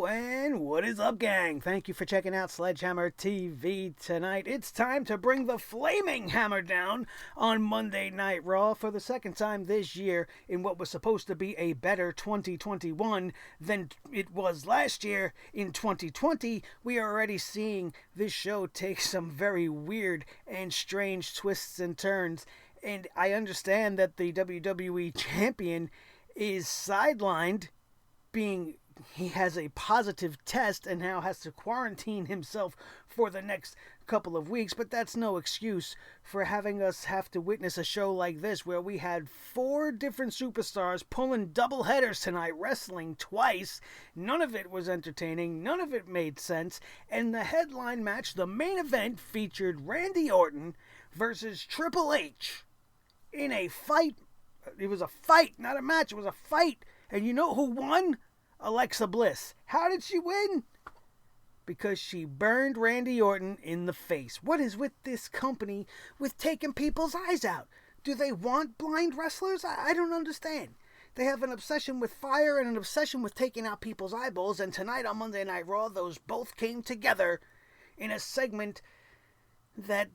Hello, and what is up, gang? Thank you for checking out Sledgehammer TV tonight. It's time to bring the flaming hammer down on Monday Night Raw for the second time this year in what was supposed to be a better 2021 than it was last year. In 2020, we are already seeing this show take some very weird and strange twists and turns, and I understand that the WWE Champion is sidelined, being he has a positive test and now has to quarantine himself for the next couple of weeks, but that's no excuse for having us have to witness a show like this where we had 4 different superstars pulling double headers tonight, wrestling twice. None of it was entertaining, none of it made sense, and the headline match, the main event, featured Randy Orton versus Triple H in a fight. It was a fight, not a match. It was a fight. And you know who won? Alexa Bliss. How did she win? Because she burned Randy Orton in the face. What is with this company with taking people's eyes out? Do they want blind wrestlers? I don't understand. They have an obsession with fire and an obsession with taking out people's eyeballs. And tonight on Monday Night Raw, those both came together in a segment that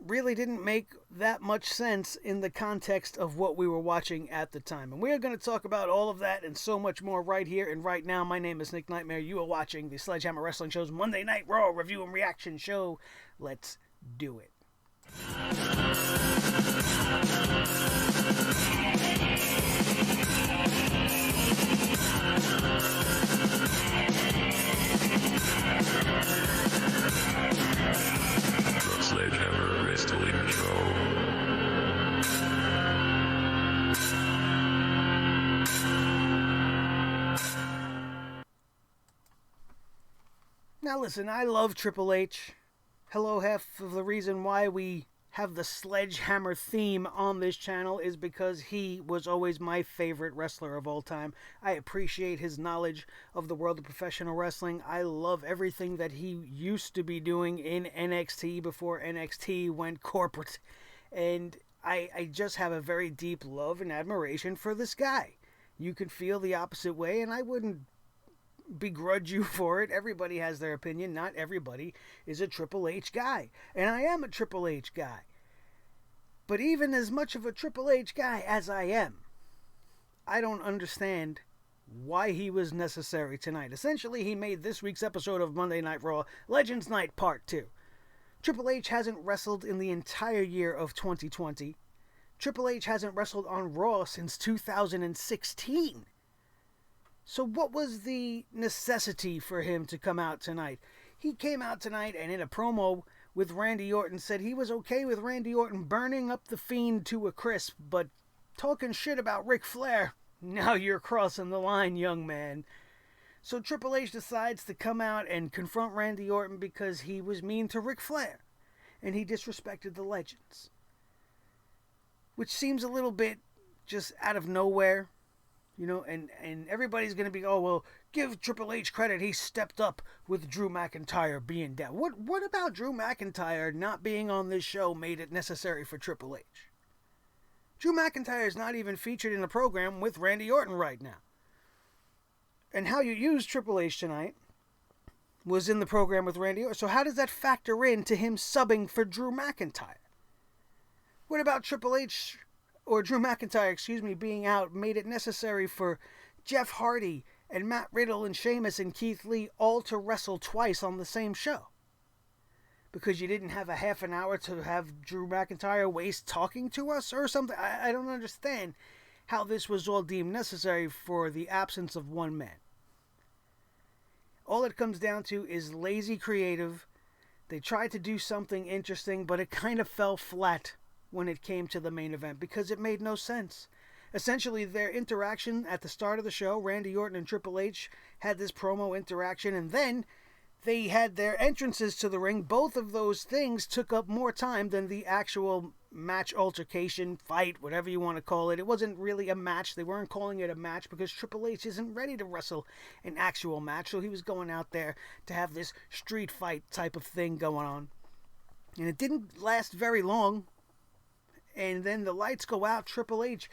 really didn't make that much sense in the context of what we were watching at the time. And we're going to talk about all of that and so much more right here and right now. My name is Nick Nightmare. You are watching the Sledgehammer Wrestling Show's Monday Night Raw review and reaction show. Let's do it. Sledgehammer Wrestling Show. Now listen, I love Triple H. Hello, half of the reason why we have the Sledgehammer theme on this channel is because he was always my favorite wrestler of all time. I appreciate his knowledge of the world of professional wrestling. I love everything that he used to be doing in NXT before NXT went corporate. And I just have a very deep love and admiration for this guy. You could feel the opposite way, and I wouldn't begrudge you for it. Everybody has their opinion. Not everybody is a Triple H guy. And I am a Triple H guy. But even as much of a Triple H guy as I am, I don't understand why he was necessary tonight. Essentially, he made this week's episode of Monday Night Raw Legends Night Part 2. Triple H hasn't wrestled in the entire year of 2020. Triple H hasn't wrestled on Raw since 2016. So what was the necessity for him to come out tonight? He came out tonight and in a promo with Randy Orton said he was okay with Randy Orton burning up the Fiend to a crisp, but talking shit about Ric Flair, now you're crossing the line, young man. So Triple H decides to come out and confront Randy Orton because he was mean to Ric Flair and he disrespected the legends. Which seems a little bit just out of nowhere. You know, and everybody's going to be, oh, well, give Triple H credit. He stepped up with Drew McIntyre being down. What about Drew McIntyre not being on this show made it necessary for Triple H? Drew McIntyre is not even featured in the program with Randy Orton right now. And how you used Triple H tonight was in the program with Randy Orton. So how does that factor into him subbing for Drew McIntyre? What about Triple H, or Drew McIntyre, being out made it necessary for Jeff Hardy and Matt Riddle and Sheamus and Keith Lee all to wrestle twice on the same show? Because you didn't have a half an hour to have Drew McIntyre waste talking to us or something? I don't understand how this was all deemed necessary for the absence of one man. All it comes down to is lazy creative. They tried to do something interesting, but it kind of fell flat when it came to the main event because it made no sense. Essentially, their interaction at the start of the show, Randy Orton and Triple H had this promo interaction, and then they had their entrances to the ring. Both of those things took up more time than the actual match altercation, fight, whatever you want to call it. It wasn't really a match. They weren't calling it a match because Triple H isn't ready to wrestle an actual match, so he was going out there to have this street fight type of thing going on. And it didn't last very long. And then the lights go out. Triple H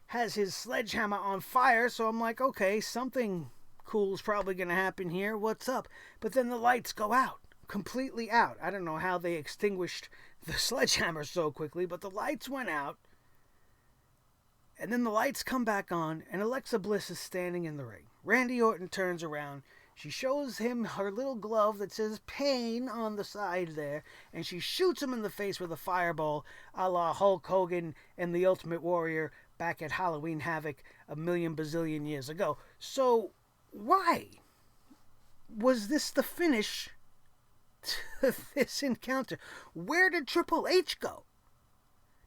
has his sledgehammer on fire. So I'm like, okay, something Cool's probably going to happen here. What's up? But then the lights go out. Completely out. I don't know how they extinguished the sledgehammer so quickly, but the lights went out. And then the lights come back on, and Alexa Bliss is standing in the ring. Randy Orton turns around. She shows him her little glove that says pain on the side there, and she shoots him in the face with a fireball, a la Hulk Hogan and the Ultimate Warrior back at Halloween Havoc a million bazillion years ago. So, why was this the finish to this encounter? Where did Triple H go?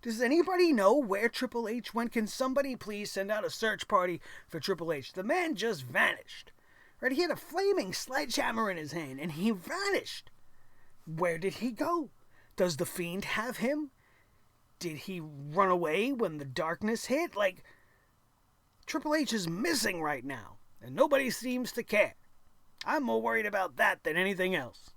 Does anybody know where Triple H went? Can somebody please send out a search party for Triple H? The man just vanished. Right? He had a flaming sledgehammer in his hand, and he vanished. Where did he go? Does the Fiend have him? Did he run away when the darkness hit? Like, Triple H is missing right now, and nobody seems to care. I'm more worried about that than anything else.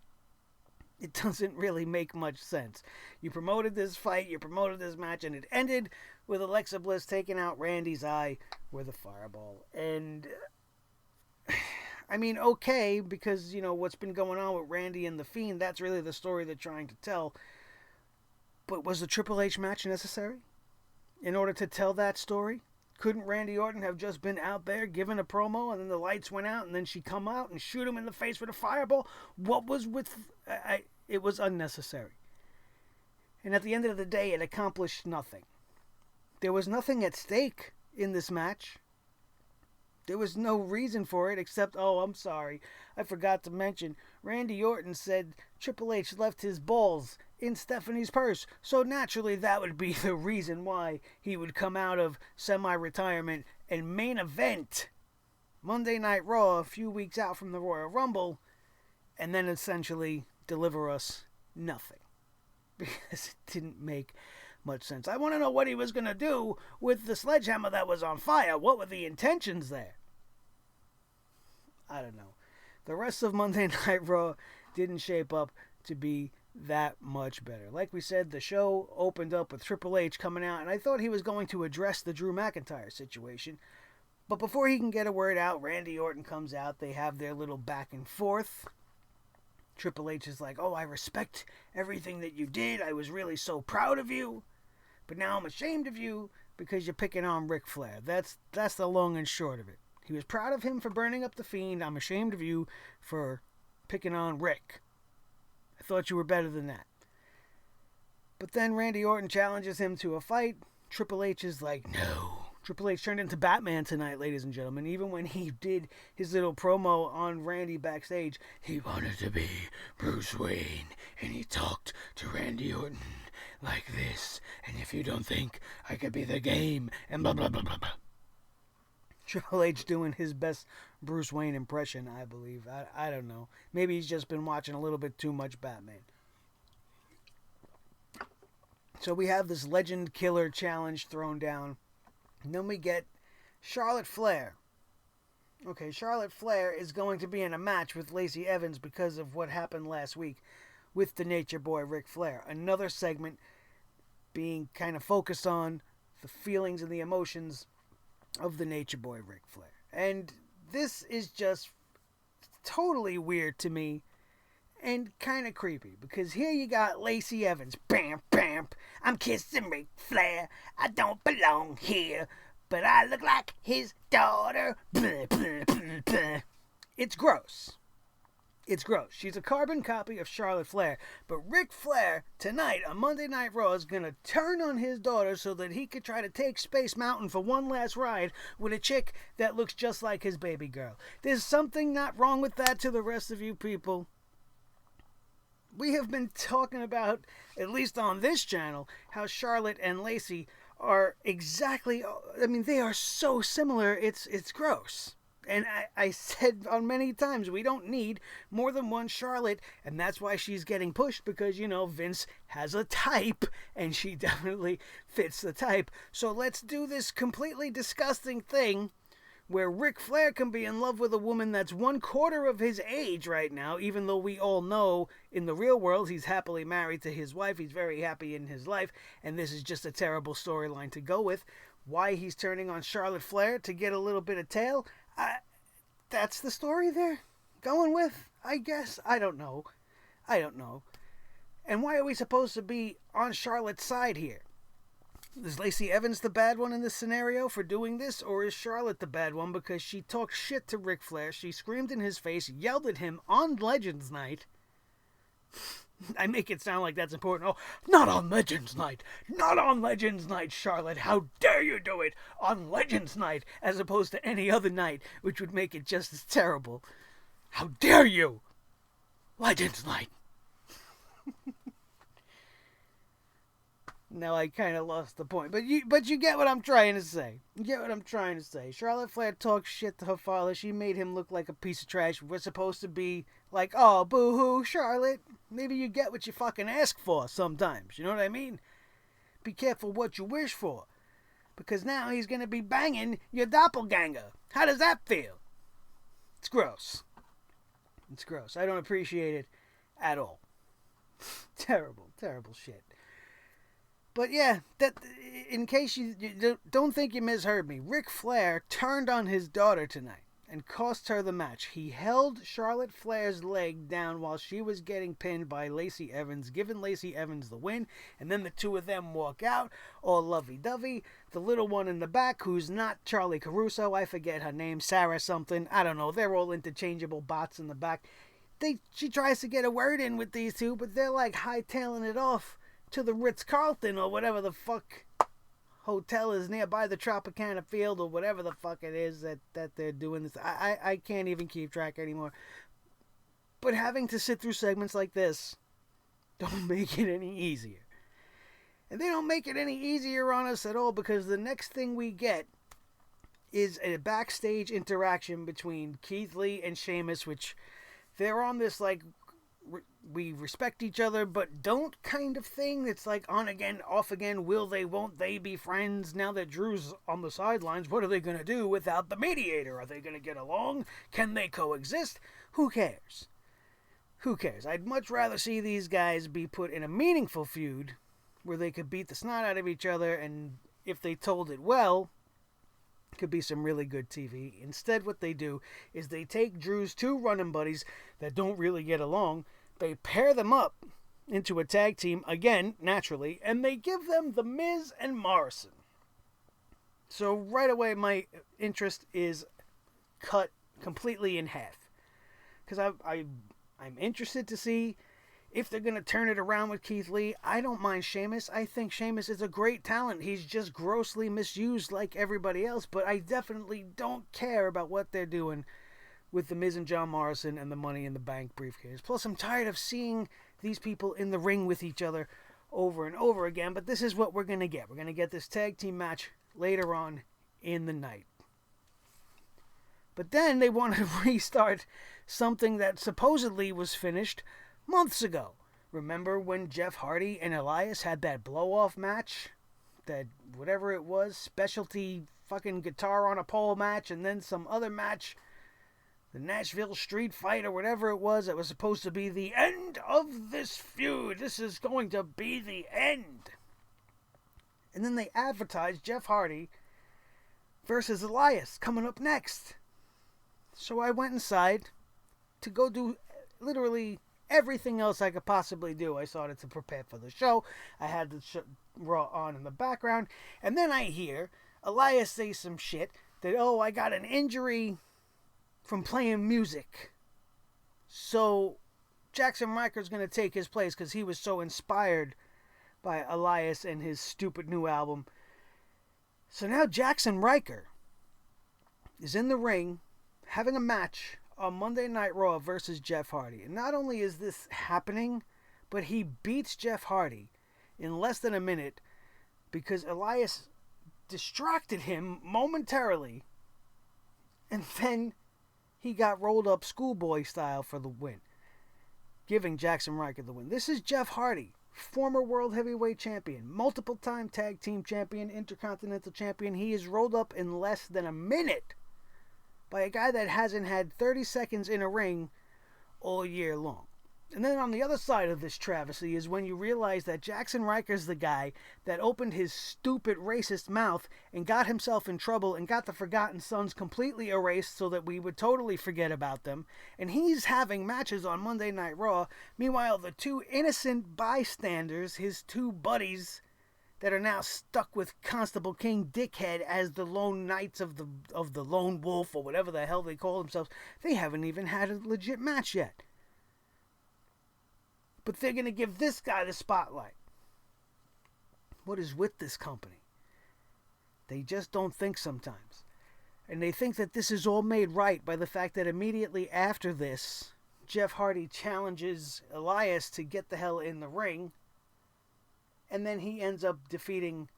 It doesn't really make much sense. You promoted this fight, you promoted this match, and it ended with Alexa Bliss taking out Randy's eye with a fireball. And I mean, okay, because, you know, what's been going on with Randy and The Fiend, that's really the story they're trying to tell. But was the Triple H match necessary in order to tell that story? Couldn't Randy Orton have just been out there giving a promo, and then the lights went out, and then she come out and shoot him in the face with a fireball? What was with... it was unnecessary. And at the end of the day, it accomplished nothing. There was nothing at stake in this match. There was no reason for it except, oh, I'm sorry, I forgot to mention, Randy Orton said Triple H left his balls in Stephanie's purse, so naturally that would be the reason why he would come out of semi-retirement and main event Monday Night Raw a few weeks out from the Royal Rumble, and then essentially deliver us nothing. Because it didn't make much sense. I want to know what he was going to do with the sledgehammer that was on fire. What were the intentions there? I don't know. The rest of Monday Night Raw didn't shape up to be that much better. Like we said, the show opened up with Triple H coming out, and I thought he was going to address the Drew McIntyre situation. But before he can get a word out, Randy Orton comes out. They have their little back and forth. Triple H is like, oh, I respect everything that you did. I was really so proud of you. But now I'm ashamed of you because you're picking on Ric Flair. That's the long and short of it. He was proud of him for burning up the Fiend. I'm ashamed of you for picking on Rick. I thought you were better than that. But then Randy Orton challenges him to a fight. Triple H is like, no. Triple H turned into Batman tonight, ladies and gentlemen. Even when he did his little promo on Randy backstage, he wanted to be Bruce Wayne. And he talked to Randy Orton like this. And if you don't think I could be the game, and blah, blah, blah, blah, blah. Triple H doing his best Bruce Wayne impression, I believe. I don't know. Maybe he's just been watching a little bit too much Batman. So we have this Legend Killer challenge thrown down. And then we get Charlotte Flair. Okay, Charlotte Flair is going to be in a match with Lacey Evans because of what happened last week with the Nature Boy Ric Flair. Another segment being kind of focused on the feelings and the emotions of the Nature Boy Ric Flair. And this is just totally weird to me and kind of creepy, because here you got Lacey Evans. Bam, bam, I'm kissing Ric Flair. I don't belong here, but I look like his daughter. Blah, blah, blah, blah. It's gross. It's gross. She's a carbon copy of Charlotte Flair. But Ric Flair, tonight on Monday Night Raw, is going to turn on his daughter so that he could try to take Space Mountain for one last ride with a chick that looks just like his baby girl. There's something not wrong with that to the rest of you people. We have been talking about, at least on this channel, how Charlotte and Lacey are exactly, I mean, they are so similar, it's gross. And I said on many times, we don't need more than one Charlotte, and that's why she's getting pushed, because, you know, Vince has a type, and she definitely fits the type. So let's do this completely disgusting thing where Ric Flair can be in love with a woman that's 1/4 of his age right now, even though we all know in the real world he's happily married to his wife. He's very happy in his life, and this is just a terrible storyline to go with. Why he's turning on Charlotte Flair to get a little bit of tail, that's the story they're going with, I guess. I don't know. And why are we supposed to be on Charlotte's side here? Is Lacey Evans the bad one in this scenario for doing this, or is Charlotte the bad one because she talked shit to Ric Flair, she screamed in his face, yelled at him on Legends Night? I make it sound like that's important. Oh, not on Legends Night! Not on Legends Night, Charlotte! How dare you do it on Legends Night as opposed to any other night, which would make it just as terrible. How dare you! Legends Night! Now I kind of lost the point, but you get what I'm trying to say. You get what I'm trying to say. Charlotte Flair talks shit to her father. She made him look like a piece of trash. We're supposed to be like, oh, boo-hoo, Charlotte. Maybe you get what you fucking ask for sometimes. You know what I mean? Be careful what you wish for, because now he's gonna be banging your doppelganger. How does that feel? It's gross. It's gross. I don't appreciate it at all. Terrible, terrible shit. But yeah, that in case you don't think you misheard me, Ric Flair turned on his daughter tonight and cost her the match. He held Charlotte Flair's leg down while she was getting pinned by Lacey Evans, giving Lacey Evans the win, and then the two of them walk out, all lovey-dovey. The little one in the back, who's not Charlie Caruso, I forget her name, Sarah something, I don't know, they're all interchangeable bots in the back. She tries to get a word in with these two, but they're like hightailing it off to the Ritz-Carlton or whatever the fuck hotel is nearby the Tropicana Field or whatever the fuck it is that they're doing this. I can't even keep track anymore. But having to sit through segments like this don't make it any easier. And they don't make it any easier on us at all, because the next thing we get is a backstage interaction between Keith Lee and Sheamus, which they're on this like we respect each other but don't kind of thing. It's like on again, off again, will they, won't they be friends? Now that Drew's on the sidelines, what are they going to do without the mediator? Are they going to get along? Can they coexist? Who cares? Who cares? I'd much rather see these guys be put in a meaningful feud where they could beat the snot out of each other, and if they told it well, it could be some really good TV. Instead, what they do is they take Drew's two running buddies that don't really get along, they pair them up into a tag team, again, naturally, and they give them The Miz and Morrison. So right away, my interest is cut completely in half. Because I'm interested to see if they're going to turn it around with Keith Lee. I don't mind Sheamus. I think Sheamus is a great talent. He's just grossly misused like everybody else, but I definitely don't care about what they're doing with The Miz and John Morrison and the Money in the Bank briefcase. Plus, I'm tired of seeing these people in the ring with each other over and over again, but this is what we're going to get. We're going to get this tag team match later on in the night. But then they want to restart something that supposedly was finished months ago. Remember when Jeff Hardy and Elias had that blow-off match? That whatever it was, specialty fucking guitar on a pole match, and then some other match, the Nashville Street Fight or whatever it was, that was supposed to be the end of this feud. This is going to be the end. And then they advertised Jeff Hardy versus Elias coming up next. So I went inside to go do literally everything else I could possibly do. I started to prepare for the show. I had the Raw on in the background. And then I hear Elias say some shit that, oh, I got an injury from playing music. So Jackson Riker's going to take his place because he was so inspired by Elias and his stupid new album. So now Jackson Riker is in the ring having a match on Monday Night Raw versus Jeff Hardy. And not only is this happening, but he beats Jeff Hardy in less than a minute because Elias distracted him momentarily, and then he got rolled up schoolboy style for the win, giving Jackson Riker the win. This is Jeff Hardy, former World Heavyweight Champion, multiple-time Tag Team Champion, Intercontinental Champion. He is rolled up in less than a minute by a guy that hasn't had 30 seconds in a ring all year long. And then on the other side of this travesty is when you realize that Jackson Riker's the guy that opened his stupid racist mouth and got himself in trouble and got the Forgotten Sons completely erased so that we would totally forget about them. And he's having matches on Monday Night Raw. Meanwhile, the two innocent bystanders, his two buddies that are now stuck with Constable King Dickhead as the lone knights of the Lone Wolf or whatever the hell they call themselves, they haven't even had a legit match yet. But they're going to give this guy the spotlight. What is with this company? They just don't think sometimes. And they think that this is all made right by the fact that immediately after this, Jeff Hardy challenges Elias to get the hell in the ring. And then he ends up defeating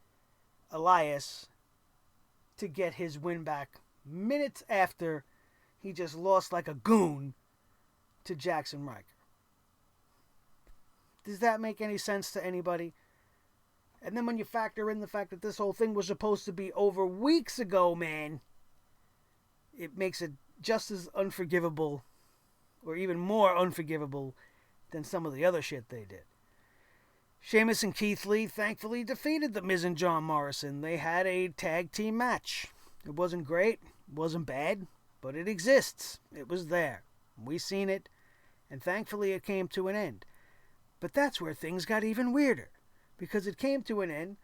Elias to get his win back minutes after he just lost like a goon to Jackson Riker. Does that make any sense to anybody? And then when you factor in the fact that this whole thing was supposed to be over weeks ago, man, it makes it just as unforgivable, or even more unforgivable, than some of the other shit they did. Sheamus and Keith Lee thankfully defeated The Miz and John Morrison. They had a tag team match. It wasn't great, it wasn't bad, but it exists. It was there. We seen it, and thankfully it came to an end. But that's where things got even weirder, because it came to an end.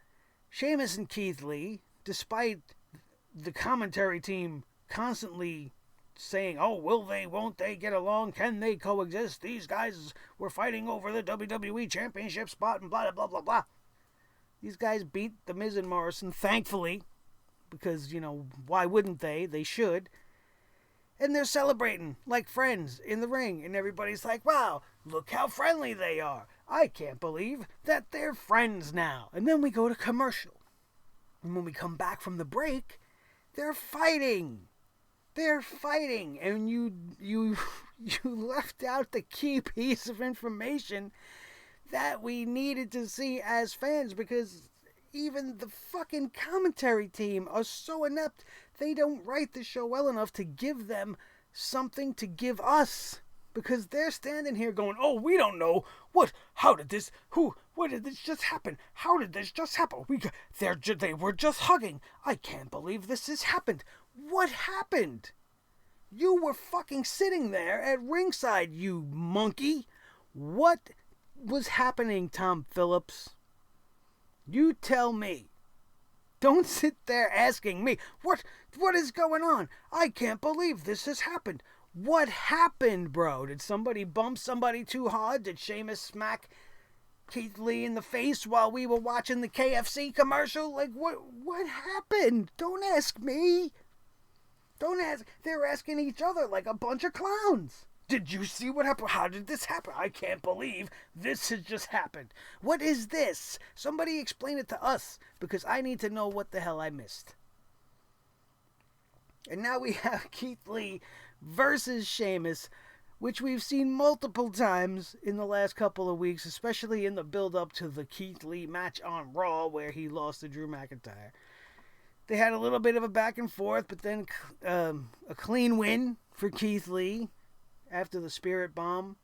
Sheamus and Keith Lee, despite the commentary team constantly saying, oh, will they, won't they get along, can they coexist, these guys were fighting over the WWE Championship spot and blah, blah, blah, blah. These guys beat The Miz and Morrison, thankfully, because, why wouldn't they? They should. And they're celebrating like friends in the ring. And everybody's like, wow, look how friendly they are. I can't believe that they're friends now. And then we go to commercial. And when we come back from the break, they're fighting. They're fighting. And you left out the key piece of information that we needed to see as fans, because even the fucking commentary team are so inept. They don't write the show well enough to give them something to give us. Because they're standing here going, oh, we don't know. What? How did this? What did this just happen? How did this just happen? They were just hugging. I can't believe this has happened. What happened? You were fucking sitting there at ringside, you monkey. What was happening, Tom Phillips? You tell me. Don't sit there asking me, what is going on? I can't believe this has happened. What happened, bro? Did somebody bump somebody too hard? Did Sheamus smack Keith Lee in the face while we were watching the KFC commercial? Like, what happened? Don't ask me. Don't ask. They're asking each other like a bunch of clowns. Did you see what happened? How did this happen? I can't believe this has just happened. What is this? Somebody explain it to us, because I need to know what the hell I missed. And now we have Keith Lee versus Sheamus, which we've seen multiple times in the last couple of weeks, especially in the build-up to the Keith Lee match on Raw, where he lost to Drew McIntyre. They had a little bit of a back and forth, but then a clean win for Keith Lee after the Spirit Bomb,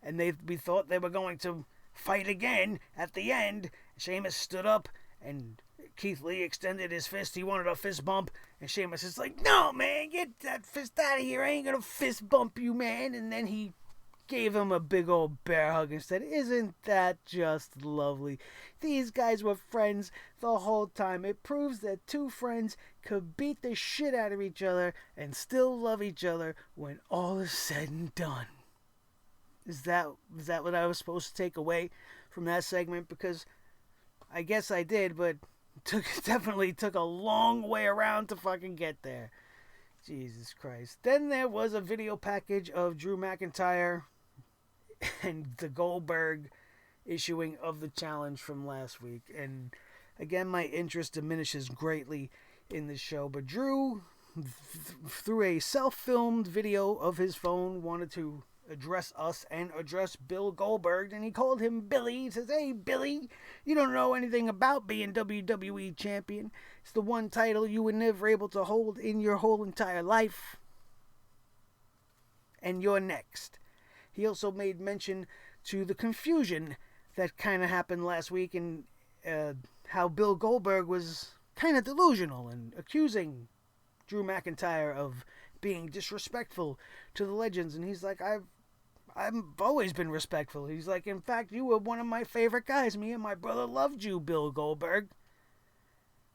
and we thought they were going to fight again at the end. Sheamus stood up, and Keith Lee extended his fist. He wanted a fist bump, and Sheamus is like, no, man, get that fist out of here. I ain't gonna fist bump you, man. And then he gave him a big old bear hug and said, isn't that just lovely? These guys were friends the whole time. It proves that two friends could beat the shit out of each other and still love each other when all is said and done. Is that what I was supposed to take away from that segment? Because I guess I did, but definitely took a long way around to fucking get there. Jesus Christ. Then there was a video package of Drew McIntyre and the Goldberg issuing of the challenge from last week. And again, my interest diminishes greatly in this show. But Drew, through a self-filmed video of his phone, wanted to address us and address Bill Goldberg, and he called him Billy. He says, hey, Billy, you don't know anything about being WWE champion. It's the one title you were never able to hold in your whole entire life. And you're next. He also made mention to the confusion that kind of happened last week, and how Bill Goldberg was kind of delusional and accusing Drew McIntyre of being disrespectful to the legends. And he's like, I've always been respectful. He's like, in fact, you were one of my favorite guys. Me and my brother loved you, Bill Goldberg.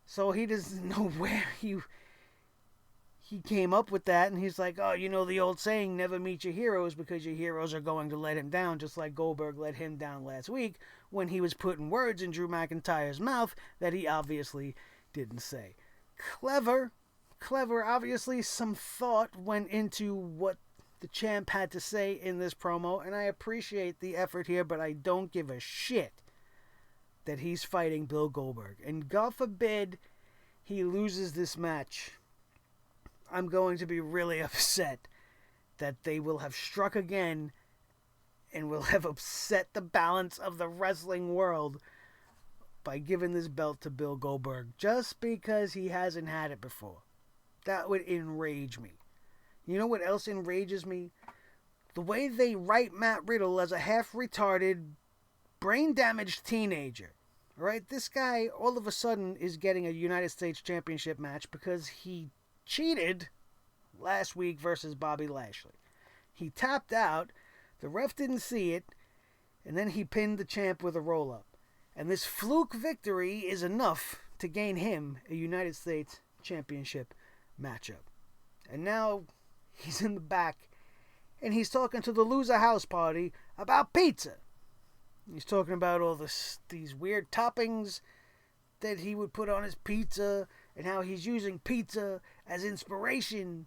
So he doesn't know where he came up with that. And he's like, oh, you know the old saying, never meet your heroes, because your heroes are going to let him down, just like Goldberg let him down last week when he was putting words in Drew McIntyre's mouth that he obviously didn't say. Clever. Obviously, some thought went into what the champ had to say in this promo, and I appreciate the effort here, but I don't give a shit that he's fighting Bill Goldberg. And God forbid he loses this match. I'm going to be really upset that they will have struck again and will have upset the balance of the wrestling world by giving this belt to Bill Goldberg just because he hasn't had it before. That would enrage me. You know what else enrages me? The way they write Matt Riddle as a half-retarded, brain-damaged teenager. Right? This guy, all of a sudden, is getting a United States Championship match because he cheated last week versus Bobby Lashley. He tapped out, the ref didn't see it, and then he pinned the champ with a roll-up. And this fluke victory is enough to gain him a United States Championship matchup. And now he's in the back, and he's talking to the loser house party about pizza. He's talking about all these weird toppings that he would put on his pizza, and how he's using pizza as inspiration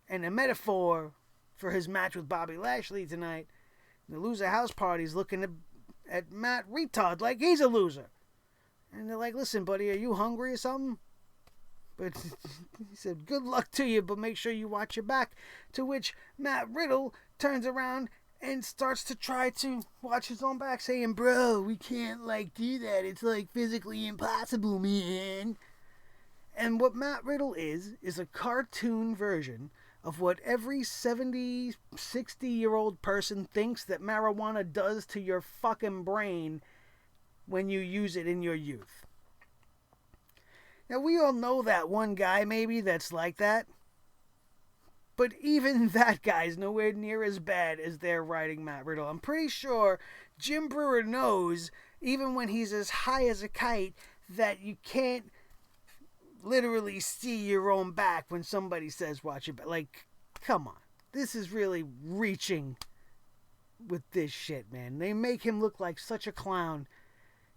and a metaphor for his match with Bobby Lashley tonight. And the loser house party's looking at Matt Retard like he's a loser. And they're like, listen, buddy, are you hungry or something? But he said, good luck to you, but make sure you watch your back. To which Matt Riddle turns around and starts to try to watch his own back, saying, bro, we can't, do that. It's, physically impossible, man. And what Matt Riddle is a cartoon version of what every 70, 60-year-old person thinks that marijuana does to your fucking brain when you use it in your youth. Now, we all know that one guy, maybe, that's like that. But even that guy's nowhere near as bad as they're writing Matt Riddle. I'm pretty sure Jim Brewer knows, even when he's as high as a kite, that you can't literally see your own back when somebody says watch your back. Come on. This is really reaching with this shit, man. They make him look like such a clown.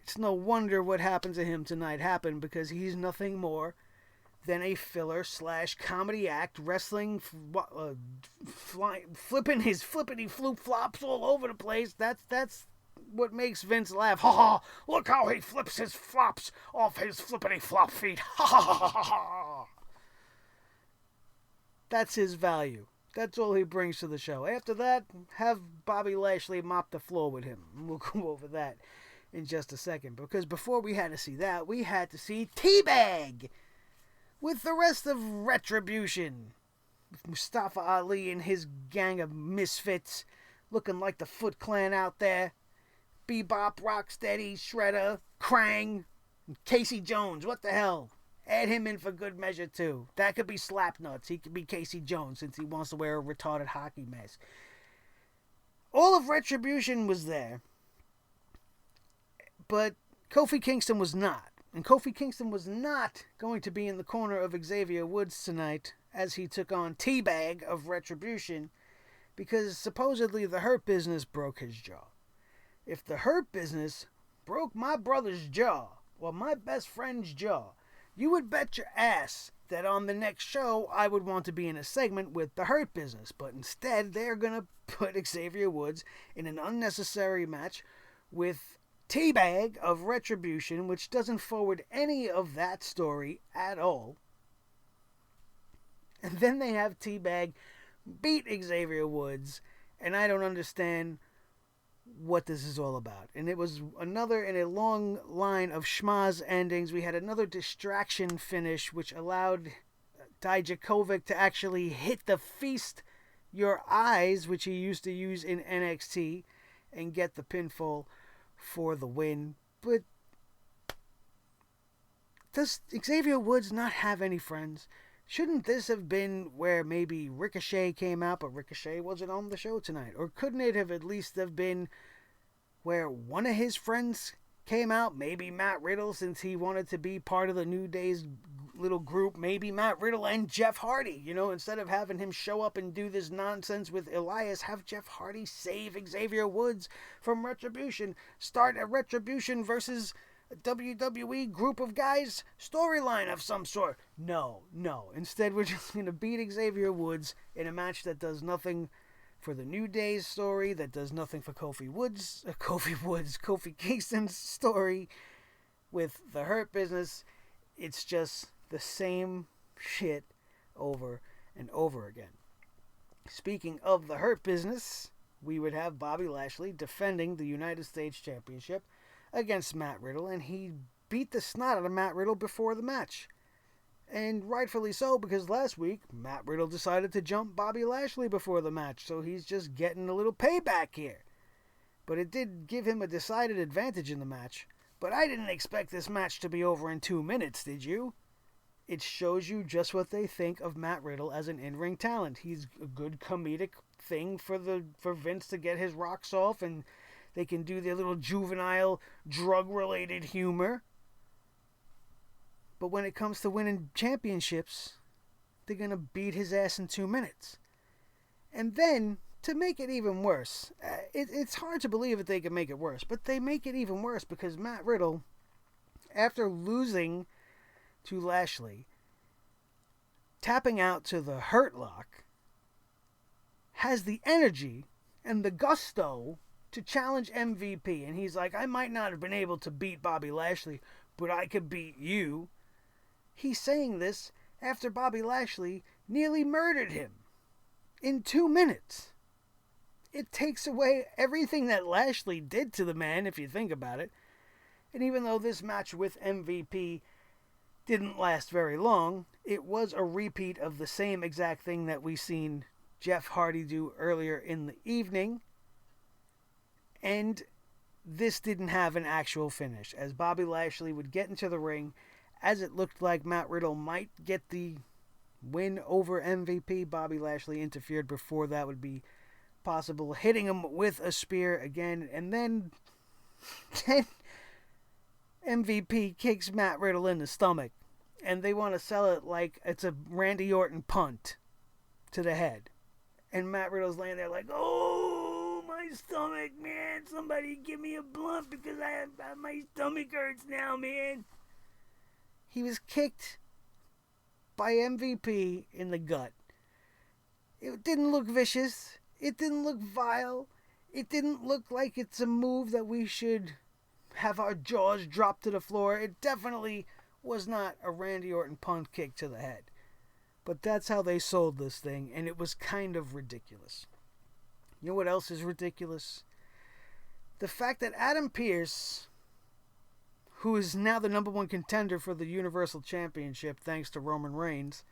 It's no wonder what happened to him tonight happened, because he's nothing more than a filler/comedy act, wrestling, flipping his flippity floop flops all over the place. That's what makes Vince laugh. Ha ha! Look how he flips his flops off his flippity flop feet. Ha ha ha ha ha! That's his value. That's all he brings to the show. After that, have Bobby Lashley mop the floor with him. We'll go over that in just a second. Because before we had to see that, we had to see Teabag with the rest of Retribution. With Mustafa Ali and his gang of misfits looking like the Foot Clan out there. Bebop, Rocksteady, Shredder, Krang, and Casey Jones. What the hell? Add him in for good measure, too. That could be Slapnuts. He could be Casey Jones, since he wants to wear a retarded hockey mask. All of Retribution was there. But Kofi Kingston was not. And Kofi Kingston was not going to be in the corner of Xavier Woods tonight as he took on Teabag of Retribution, because supposedly the Hurt Business broke his jaw. If the Hurt Business broke my brother's jaw, or my best friend's jaw, you would bet your ass that on the next show I would want to be in a segment with the Hurt Business. But instead, they're going to put Xavier Woods in an unnecessary match with Teabag of Retribution, which doesn't forward any of that story at all. And then they have Teabag beat Xavier Woods, and I don't understand what this is all about. And it was another in a long line of schmaz endings. We had another distraction finish, which allowed Dijakovic to actually hit the Feast your eyes, which he used to use in NXT, and get the pinfall for the win. But does Xavier Woods not have any friends? Shouldn't this have been where maybe Ricochet came out, but Ricochet wasn't on the show tonight? Or couldn't it have at least have been where one of his friends came out? Maybe Matt Riddle, since he wanted to be part of the New Day's little group. Maybe Matt Riddle and Jeff Hardy. You know, instead of having him show up and do this nonsense with Elias, have Jeff Hardy save Xavier Woods from Retribution. Start a Retribution versus a WWE group of guys storyline of some sort. No. Instead, we're just going to beat Xavier Woods in a match that does nothing for the New Day's story, that does nothing for Kofi Kingston's story with the Hurt Business. It's just the same shit over and over again. Speaking of the Hurt Business, we would have Bobby Lashley defending the United States Championship against Matt Riddle, and he beat the snot out of Matt Riddle before the match. And rightfully so, because last week, Matt Riddle decided to jump Bobby Lashley before the match, so he's just getting a little payback here. But it did give him a decided advantage in the match. But I didn't expect this match to be over in 2 minutes, did you? It shows you just what they think of Matt Riddle as an in-ring talent. He's a good comedic thing for Vince to get his rocks off, and they can do their little juvenile, drug-related humor. But when it comes to winning championships, they're going to beat his ass in 2 minutes. And then, to make it even worse, it's hard to believe that they can make it worse, but they make it even worse because Matt Riddle, after losing to Lashley, tapping out to the Hurt Lock, has the energy and the gusto to challenge MVP. And he's like, I might not have been able to beat Bobby Lashley, but I could beat you. He's saying this after Bobby Lashley nearly murdered him in 2 minutes. It takes away everything that Lashley did to the man, if you think about it. And even though this match with MVP didn't last very long, it was a repeat of the same exact thing that we seen Jeff Hardy do earlier in the evening. And this didn't have an actual finish, as Bobby Lashley would get into the ring, as it looked like Matt Riddle might get the win over MVP. Bobby Lashley interfered before that would be possible, hitting him with a spear again, and then MVP kicks Matt Riddle in the stomach, and they want to sell it like it's a Randy Orton punt to the head. And Matt Riddle's laying there like, oh, my stomach, man. Somebody give me a blunt because my stomach hurts now, man. He was kicked by MVP in the gut. It didn't look vicious. It didn't look vile. It didn't look like it's a move that we should have our jaws drop to the floor. It definitely was not a Randy Orton punt kick to the head. But that's how they sold this thing, and it was kind of ridiculous. You know what else is ridiculous? The fact that Adam Pearce, who is now the #1 contender for the Universal Championship thanks to Roman Reigns,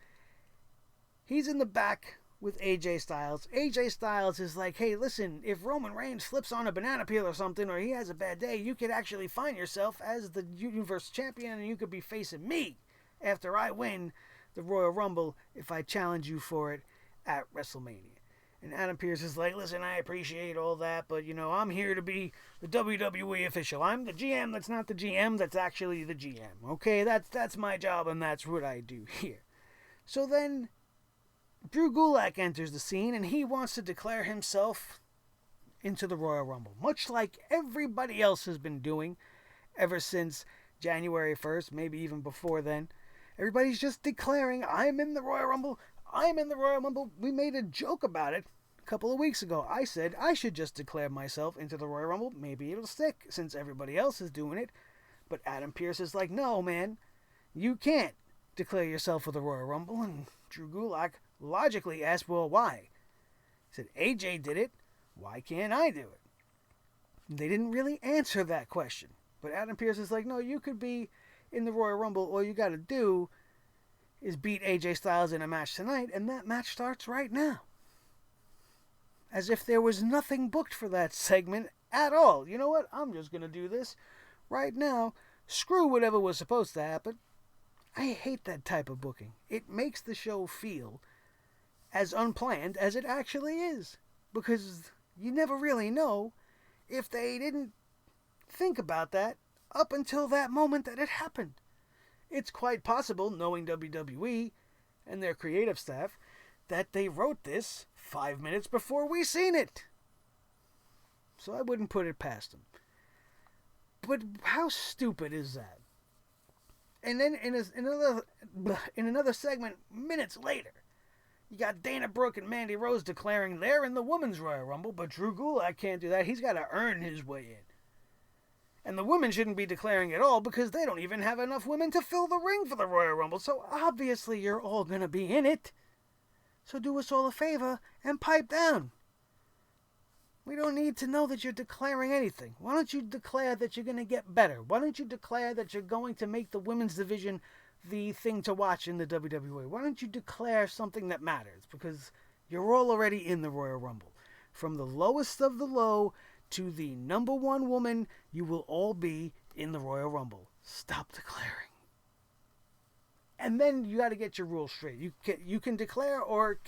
he's in the back with AJ Styles. AJ Styles is like, hey, listen, if Roman Reigns slips on a banana peel or something, or he has a bad day, you could actually find yourself as the Universal Champion, and you could be facing me after I win the Royal Rumble if I challenge you for it at WrestleMania. And Adam Pearce is like, listen, I appreciate all that, but, you know, I'm here to be the WWE official. I'm the GM that's not the GM that's actually the GM. Okay, that's my job, and that's what I do here. So then Drew Gulak enters the scene, and he wants to declare himself into the Royal Rumble, much like everybody else has been doing ever since January 1st, maybe even before then. Everybody's just declaring, I'm in the Royal Rumble. I'm in the Royal Rumble. We made a joke about it a couple of weeks ago. I said I should just declare myself into the Royal Rumble. Maybe it'll stick since everybody else is doing it. But Adam Pearce is like, no, man, you can't declare yourself for the Royal Rumble. And Drew Gulak logically asked, well, why? He said, AJ did it. Why can't I do it? And they didn't really answer that question. But Adam Pearce is like, no, you could be in the Royal Rumble. All you got to do is beat AJ Styles in a match tonight, and that match starts right now. as if there was nothing booked for that segment at all. You know what? I'm just going to do this right now. Screw whatever was supposed to happen. I hate that type of booking. It makes the show feel as unplanned as it actually is. Because you never really know if they didn't think about that up until that moment that it happened. It's quite possible, knowing WWE and their creative staff, that they wrote this 5 minutes before we seen it. So I wouldn't put it past them. But how stupid is that? And then in another segment, minutes later, you got Dana Brooke and Mandy Rose declaring they're in the Women's Royal Rumble, but Drew Gulak can't do that. He's got to earn his way in. And the women shouldn't be declaring at all because they don't even have enough women to fill the ring for the Royal Rumble. So obviously you're all going to be in it. So do us all a favor and pipe down. We don't need to know that you're declaring anything. Why don't you declare that you're going to get better? Why don't you declare that you're going to make the women's division the thing to watch in the WWE? Why don't you declare something that matters? Because you're all already in the Royal Rumble. From the lowest of the low to the number one woman, you will all be in the Royal Rumble. Stop declaring. And then you got to get your rules straight. You can declare, or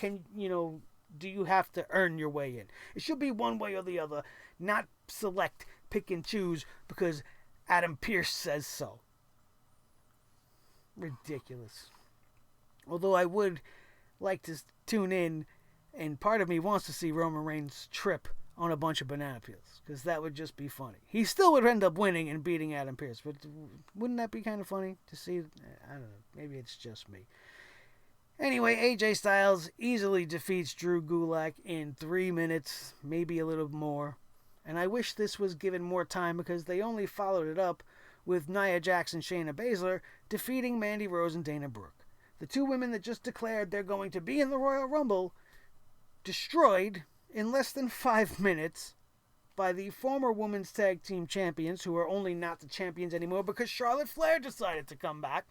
do you have to earn your way in? It should be one way or the other, not select, pick and choose because Adam Pearce says so. Ridiculous. Although I would like to tune in, and part of me wants to see Roman Reigns trip on a bunch of banana peels, because that would just be funny. He still would end up winning and beating Adam Pearce, but wouldn't that be kind of funny to see? I don't know. Maybe it's just me. Anyway, AJ Styles easily defeats Drew Gulak in 3 minutes, maybe a little more. And I wish this was given more time because they only followed it up with Nia Jax and Shayna Baszler defeating Mandy Rose and Dana Brooke. The two women that just declared they're going to be in the Royal Rumble destroyed in less than 5 minutes by the former Women's Tag Team Champions, who are only not the champions anymore because Charlotte Flair decided to come back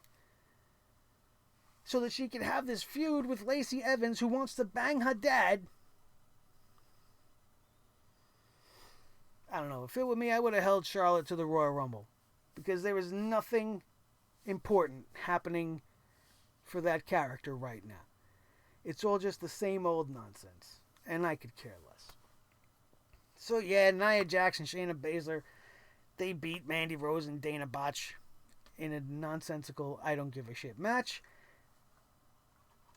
so that she could have this feud with Lacey Evans, who wants to bang her dad. I don't know. If it were me, I would have held Charlotte to the Royal Rumble because there is nothing important happening for that character right now. It's all just the same old nonsense, and I could care less. So yeah, Nia Jax and Shayna Baszler, they beat Mandy Rose and Dana Botch in a nonsensical I don't give a shit match.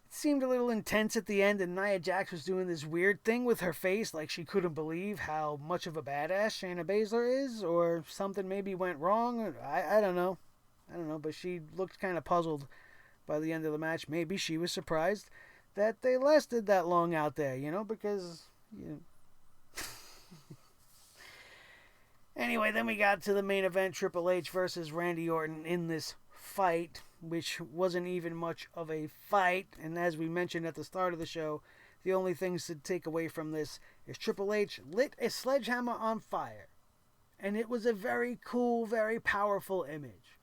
It seemed a little intense at the end, and Nia Jax was doing this weird thing with her face, like she couldn't believe how much of a badass Shayna Baszler is, or something maybe went wrong. I don't know. But she looked kind of puzzled by the end of the match. Maybe she was surprised that they lasted that long out there, because... Anyway, then we got to the main event, Triple H versus Randy Orton in this fight, which wasn't even much of a fight. And as we mentioned at the start of the show, the only things to take away from this is Triple H lit a sledgehammer on fire. And it was a very cool, very powerful image.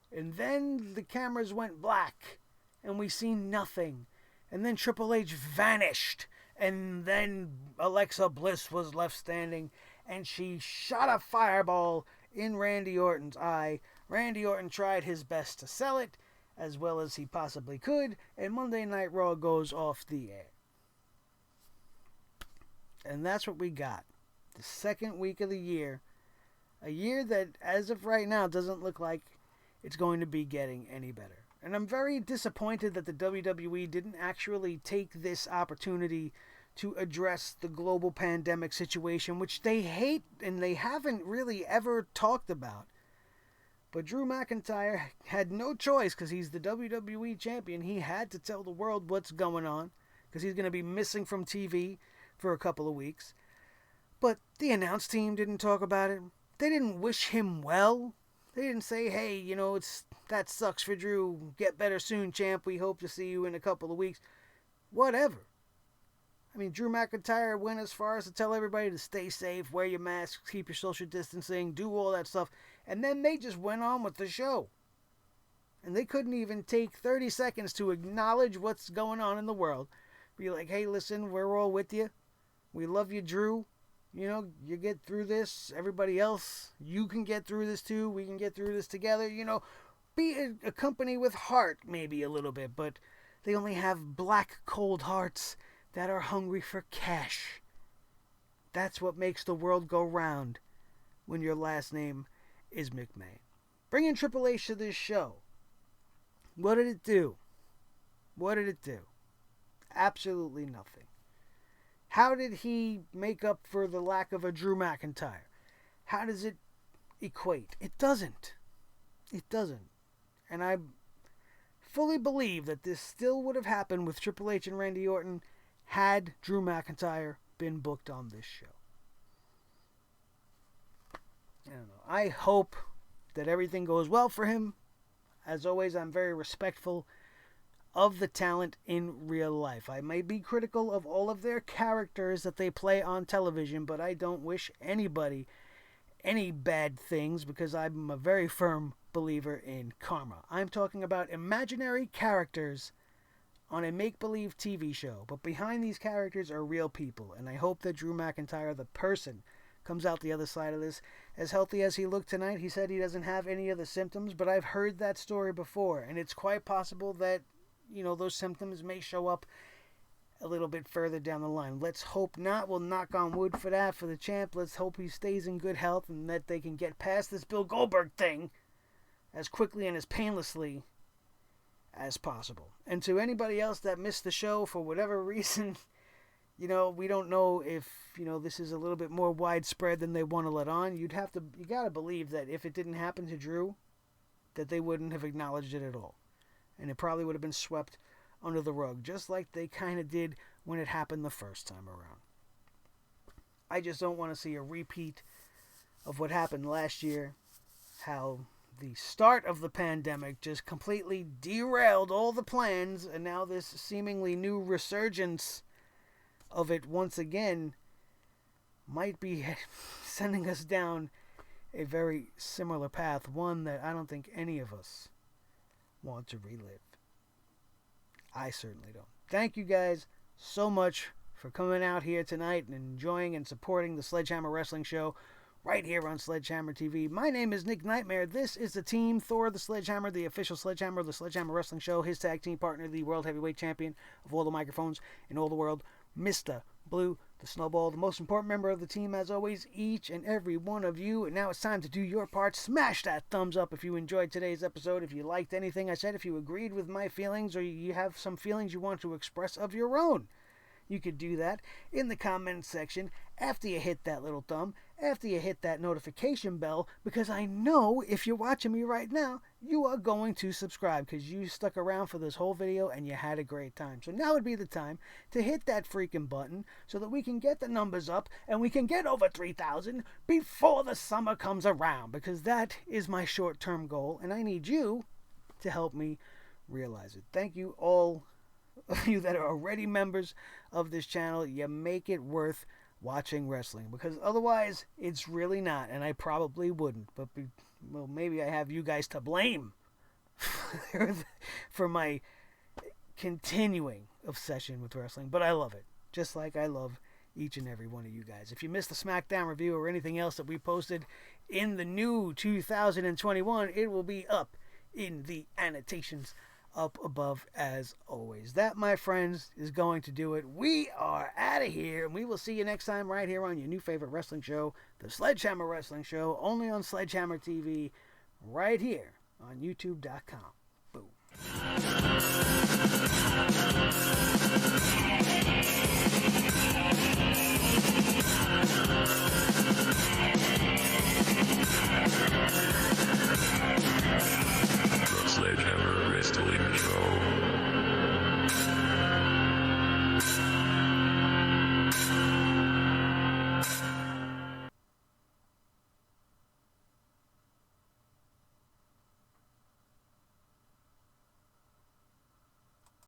And then the cameras went black, and we seen nothing. And then Triple H vanished. And then Alexa Bliss was left standing, and she shot a fireball in Randy Orton's eye. Randy Orton tried his best to sell it as well as he possibly could, and Monday Night Raw goes off the air. And that's what we got. The second week of the year. A year that, as of right now, doesn't look like it's going to be getting any better. And I'm very disappointed that the WWE didn't actually take this opportunity to address the global pandemic situation, which they hate and they haven't really ever talked about. But Drew McIntyre had no choice because he's the WWE champion. He had to tell the world what's going on because he's going to be missing from TV for a couple of weeks. But the announce team didn't talk about it. They didn't wish him well. They didn't say, hey, that sucks for Drew. Get better soon, champ. We hope to see you in a couple of weeks. Whatever. I mean, Drew McIntyre went as far as to tell everybody to stay safe, wear your masks, keep your social distancing, do all that stuff. And then they just went on with the show. And they couldn't even take 30 seconds to acknowledge what's going on in the world. Be like, hey, listen, we're all with you. We love you, Drew. You know, you get through this. Everybody else, you can get through this too. We can get through this together. You know, be a company with heart, maybe a little bit, but they only have black, cold hearts that are hungry for cash. That's what makes the world go round when your last name is McMahon. Bringing Triple H to this show. What did it do? What did it do? Absolutely nothing. How did he make up for the lack of a Drew McIntyre? How does it equate? It doesn't. It doesn't. And I fully believe that this still would have happened with Triple H and Randy Orton had Drew McIntyre been booked on this show. I don't know. I hope that everything goes well for him. As always, I'm very respectful of the talent in real life. I may be critical of all of their characters that they play on television, but I don't wish anybody any bad things because I'm a very firm believer in karma. I'm talking about imaginary characters on a make-believe TV show, but behind these characters are real people, and I hope that Drew McIntyre, the person, comes out the other side of this as healthy as he looked tonight. He said he doesn't have any of the symptoms, but I've heard that story before, and it's quite possible that, you know, those symptoms may show up a little bit further down the line. Let's hope not. We'll knock on wood for that for the champ. Let's hope he stays in good health and that they can get past this Bill Goldberg thing as quickly and as painlessly as possible. And to anybody else that missed the show for whatever reason, you know, we don't know if, you know, this is a little bit more widespread than they want to let on. You got to believe that if it didn't happen to Drew, that they wouldn't have acknowledged it at all. And it probably would have been swept under the rug, just like they kind of did when it happened the first time around. I just don't want to see a repeat of what happened last year, how the start of the pandemic just completely derailed all the plans, and now this seemingly new resurgence of it once again might be sending us down a very similar path, one that I don't think any of us want to relive. I certainly don't. Thank you guys so much for coming out here tonight and enjoying and supporting the Sledgehammer Wrestling Show right here on Sledgehammer TV. My name is Nick Nightmare. This is the team, Thor the Sledgehammer, the official Sledgehammer of the Sledgehammer Wrestling Show, his tag team partner, the World Heavyweight Champion of all the microphones in all the world, Mr. Blue, the Snowball, the most important member of the team, as always, each and every one of you. And now it's time to do your part. Smash that thumbs up if you enjoyed today's episode, if you liked anything I said, if you agreed with my feelings, or you have some feelings you want to express of your own. You could do that in the comments section after you hit that little thumb, after you hit that notification bell, because I know if you're watching me right now, you are going to subscribe because you stuck around for this whole video and you had a great time. So now would be the time to hit that freaking button so that we can get the numbers up and we can get over 3,000 before the summer comes around, because that is my short-term goal and I need you to help me realize it. Thank you all of you that are already members of this channel. You make it worth watching wrestling, because otherwise it's really not, and I probably wouldn't, but well, maybe I have you guys to blame for my continuing obsession with wrestling, but I love it, just like I love each and every one of you guys. If you missed the SmackDown review or anything else that we posted in the new 2021, it will be up in the annotations up above as always. That, my friends, is going to do it. We are out of here, and we will see you next time right here on your new favorite wrestling show, the Sledgehammer Wrestling Show, only on Sledgehammer TV, right here on YouTube.com. Boom.